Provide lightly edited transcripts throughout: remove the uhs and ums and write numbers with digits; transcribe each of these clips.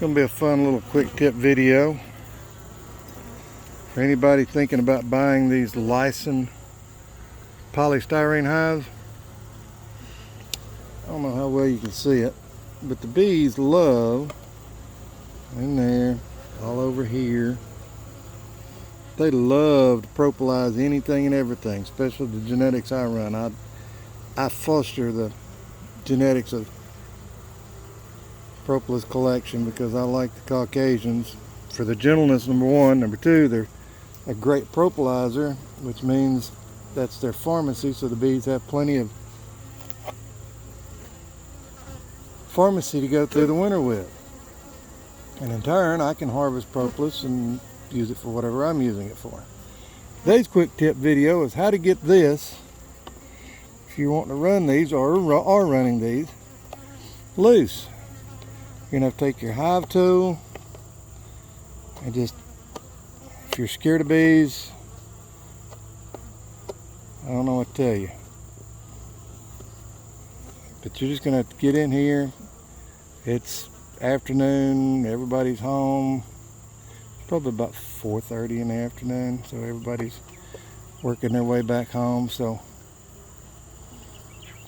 Gonna be a fun little quick tip video for anybody thinking about buying these Lyson polystyrene hives. I don't know how well you can see it, but the bees love in there, all over here. They love to propolis anything and everything, especially the genetics I run. I foster the genetics of propolis collection because I like the Caucasians for the gentleness, number one. Number two, they're a great propolizer, which means that's their pharmacy, so the bees have plenty of pharmacy to go through the winter with. And in turn, I can harvest propolis and use it for whatever I'm using it for. Today's quick tip video is how to get this, if you want to run these or are running these, loose. You're going to have to take your hive tool and just, if you're scared of bees, I don't know what to tell you. But you're just going to have to get in here. It's afternoon, everybody's home. It's probably about 4:30 in the afternoon, so everybody's working their way back home. So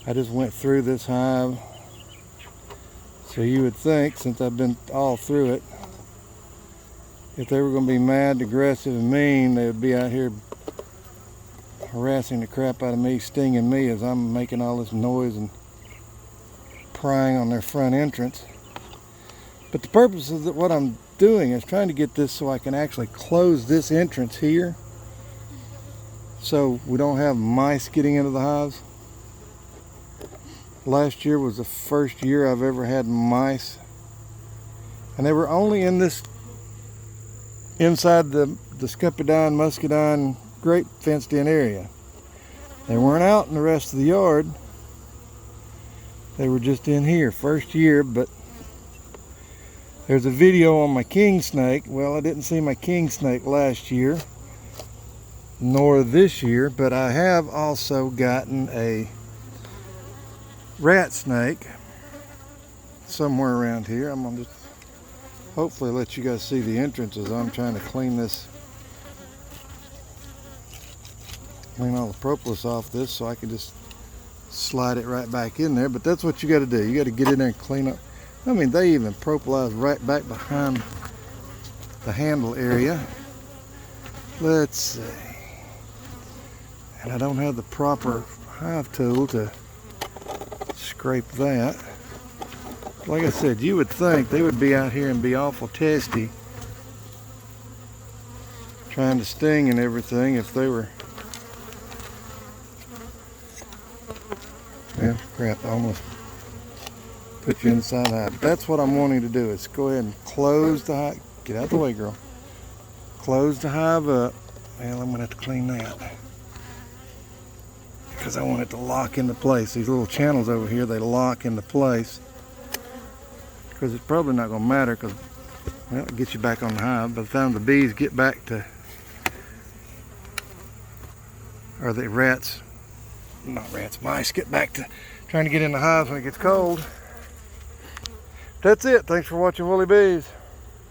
I just went through this hive. So you would think, since I've been all through it, if they were going to be mad, aggressive, and mean, they would be out here harassing the crap out of me, stinging me as I'm making all this noise and prying on their front entrance. But the purpose of what I'm doing is trying to get this so I can actually close this entrance here so we don't have mice getting into the hives. Last year was the first year I've ever had mice, and they were only in this inside the Scupidine, Muscadine grape fenced in area. They weren't out in the rest of the yard. They were just in here first year. But there's a video on my king snake. Well, I didn't see my king snake last year nor this year, but I have also gotten a rat snake somewhere around here. I'm gonna just hopefully let you guys see the entrance as I'm trying to clean all the propolis off this so I can just slide it right back in there. But that's what you got to do. You got to get in there and clean up. I mean, they even propolize right back behind the handle area. Let's see. And I don't have the proper hive tool to scrape that. Like I said, you would think they would be out here and be awful testy, trying to sting and everything if they were. Yeah, crap, I almost put you inside the hive. That's what I'm wanting to do, is go ahead and close the hive. Get out of the way, girl. Close the hive up. Well, I'm going to have to clean that because I want it to lock into place. These little channels over here, they lock into place because it's probably not going to matter because, well, it gets you back on the hive. By the time the bees get back to, or the mice get back to trying to get in the hives when it gets cold. That's it. Thanks for watching Woolly Bees.